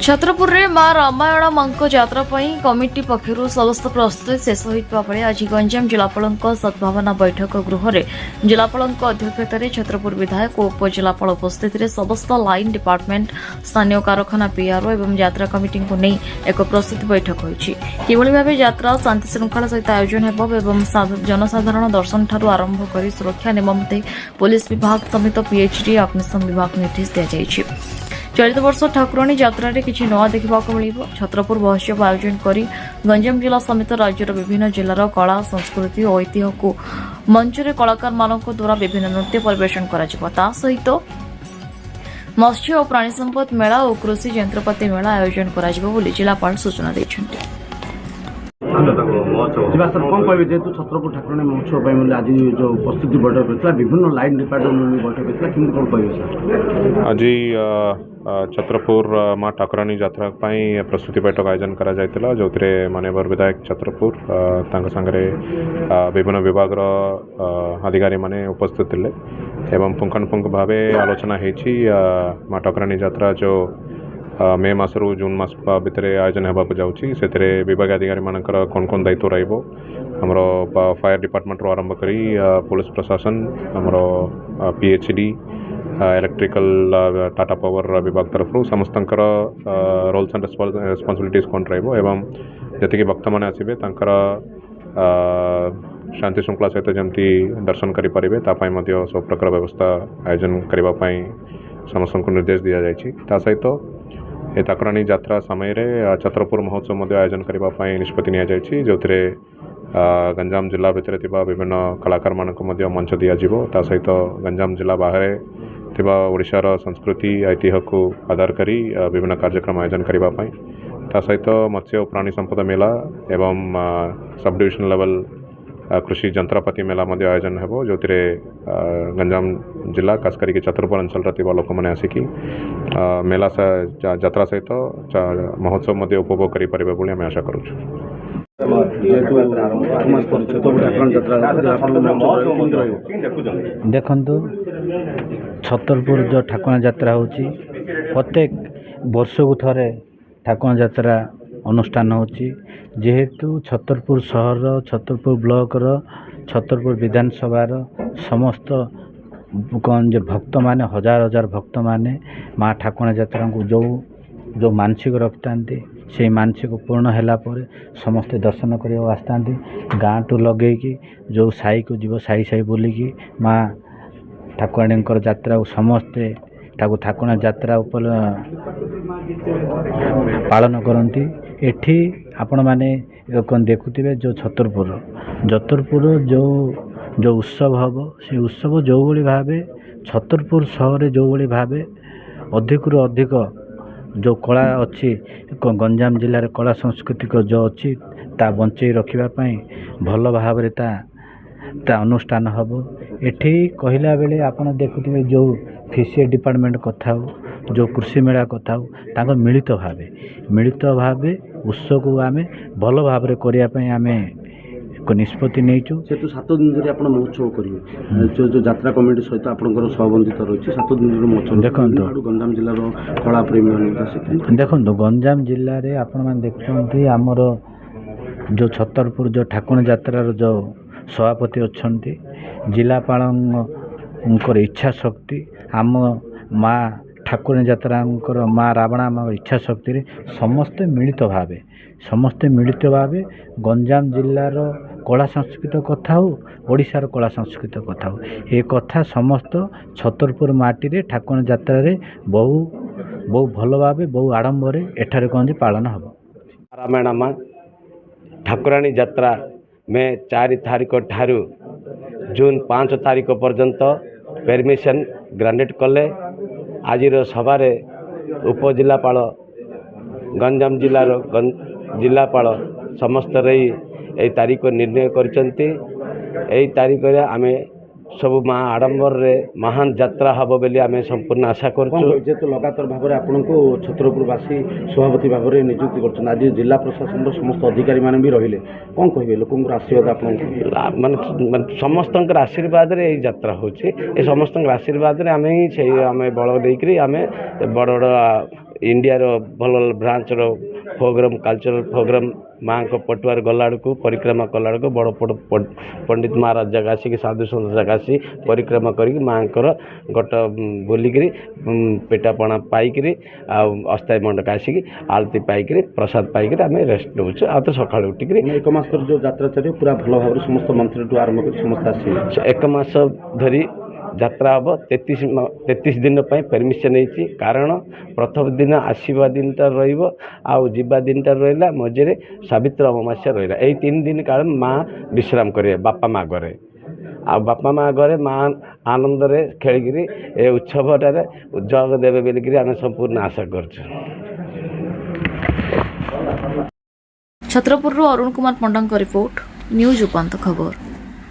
छत्रपुर रे मां रामायण मांको यात्रा पई कमिटी पक्षरु समस्त प्रस्तुति शेष होइतबा बेले आज गंजाम जिलापालक सद्भावना बैठक गृह रे जिलापालक अध्यक्षतार छत्रपुर विधायक और उपजिलापाल उपस्थित रे समस्त लाइन डिपार्टमेंट स्थानीय कारखाना पीआरओ एवं यात्रा कमिटी को नहीं एक प्रस्तुति बैठक होइछि। किभଳି भाबे यात्रा शांति श्रृंखला सहित आयोजन हेबो एवं जनसाधारण दर्शन ठारू आरंभ करी सुरक्षा निमंते पुलिस विभाग समेत पीएचडी अग्निशम विभाग निर्देश दिया जाइछि। चलित वर्ष ठाकुराणी यात्रा किसी नवा देखा मिल छत्रपुर महोत्सव आयोजन कर गंजाम जिला समेत राज्यर विभिन्न जिलार कला संस्कृति और ऐतिह्य को मंचरे कलाकार मान द्वारा विभिन्न नृत्य परिवेशन करा सहित मत्स्य और प्राणी संपद मेला और कृषि यंत्रपाति मेला आयोजन करा जिलापाल सूचना देते। सर कौन कहे जेहतु छत्रपुर ठाकुराणी महोत्सव आज जो प्रस्तुति बैठक होता विभिन्न लाइन डिपार्टमेंट बैठक होता कि कौन कहे सर आज छत्रपुर माँ ठाकुराणी यात्रा प्रस्तुति बैठक आयोजन करा जायतिला जो माननीय विधायक छत्रपुर सांगे विभिन्न विभाग अधिकारी माने उपस्थित थे एवं पुंखानुपुंख भाव आलोचना होती माँ ठाकुराणी यात्रा जो मे मसरू जून मास भितर आयोजन होगा जाऊँगी से विभाग अधिकारी मानकर कौन कौन दायित्व रमर फायर डिपार्टमेंट रू आरंभ करी पुलिस प्रशासन आमर पीएचडी इलेक्ट्रिकल टाटा पावर विभाग तरफ समस्त रोल्स एंड रेस्पॉन्सिबिलिटीज कौन रही जी भक्त मैंने आसवे शांति श्रृंखला सहित जमी दर्शन करें सब प्रकार व्यवस्था आयोजन करने समस्त को निर्देश दि जाता सहित ए ठाकुराणी यात्रा समय छत्रपुर महोत्सव आयोजन करने निष्पत्ति नि जो गंजाम जिला भितर विभिन्न कलाकार मानक मंच दिज्व सहित गंजाम जिला बाहर ओडिशार संस्कृति ऐतिह्य को आधार करी विभिन्न कार्यक्रम आयोजन करने सहित मत्स्य और प्राणी संपद मेला एवं सब डिविजन लेवल कृषि यंत्रपाति मेला आयोजन हो जो गंजाम जिला खास करके छत्रपुर अंचल लोक मैंने आसिकी मेला यात्रा सहित महोत्सव उपभोग करें आम आशा करूँ। देखु छतरपुर जो ठाकुराणी यात्रा होची प्रत्येक वर्ष को थरे ठाकुराणी यात्रा अनुष्ठान होची जेहेतु छतरपुर सहर छतरपुर ब्लॉक छतरपुर विधानसभा समस्त भक्त माने हजार हजार भक्त माने माँ ठाकुराणी यात्रा को जो मानसिक रखता से मानसिक पूर्ण है समस्ते दर्शन करने आसता गाँ टू लगे जो साई को जीव साई साई बोलिकी माँ ठाकुराणी यात्रा समस्ते ठाकुराणी यात्रा पालन करती। एठी आपण माने देखुथिबे जो छतरपुर जो उत्सव हम से उत्सव जो भली भावे छतरपुर सहर जो भली भावे अधिक रु अधिक जो कला अच्छी गंजाम जिले में कला सांस्कृतिक जो अच्छी ता बंचई रखापी भल भाव ता अनुष्ठान हम एठी कहला बेले आपण देखुथिबे जो फिशरी डिपार्टमेंट कथा हो जो कृषि मेला कथा हो तांको मिलित भावे उत्सव को आम भल भाव करने आम एक निष्पत्ति नहीं से तो 7 दिन धरी आप महोत्सव करेंगे जो यात्रा कमिटी सहित आपंकर सहबंधित रही 7 दिन महोत्सव देखो गंजाम जिलार कला प्रेमी देखो गंजाम जिले में आपण मैंने देखते आमर जो छतरपुर जो ठाकुराणी यात्रार जो सभापति अच्छा जिलापाल इच्छा शक्ति आम माँ ठाकुराणी यात्रा माँ रावणा माँ इच्छा शक्ति समस्ते मिलित भाव गंजाम जिलार कला संस्कृति कथा हो ओडिशार कला संस्कृति कथा हो ये कथा समस्त छतरपुर माटी रे ठाकुराणी यात्रा रे बहु भल भाव बहु आडंबर एठारे कौन पालन हम। रामायण माँ ठाकुराणी यात्रा में 4 तारीख ठारू जून 5 तारीख पर्यंत परमिशन ग्रांटेड कले आज सभार उपजिलापाल गंजाम जिलार जिलापाल समस्त रही यही तारीख निर्णय कर तारीख आम सब माँ आडंबर रे महान यात्रा हम बोली आम संपूर्ण आशा करेतु लगातार भाव में आपन को छतरपुरवासी सभापति भाव में नियुक्ति कर आज जिला प्रशासन समस्त अधिकारी माने भी रहिले कौन कहे लोक आशीर्वाद मान समस्त आशीर्वाद रे यात्रा होची ए समस्त आशीर्वाद रे आम ही आम बल देकरी आम बड़ बड़ इंडिया भल ब्रांचर प्रोग्राम कल्चरल प्रोग्राम माँ को पटुआर गला परिक्रमा कला बड़ पंडित महाराज जगह आसिक साधु सन्त जगह आसी परिक्रमा कर माँ गट बुलिक पेटापणा पाइक अस्थायी मंडक आसिक आलती पाइक प्रसाद पाइक आम रेस्ट नौ आ तो सका उठिक एक मास जो यात्रा चलिए पूरा भल भाव समस्त मंत्री आरंभ कर समस्त आसे एक मास धरी यात्रा हम 33 दिन परमिशन होती कारण प्रथम दिन आसवा दिनटा रहा दिनटा रहा मझे सावित्र अमावस्या रहा यही 3 दिन काल माँ विश्राम करे बापा माँ घरे आ बापा माँ घरे माँ आनंद रे खेलिकी ए उत्सवटार जग देवे बोलिकी आम संपूर्ण आशा कर छत्रपुर अरुण कुमार पंडा रिपोर्ट न्यूज उपांत खबर।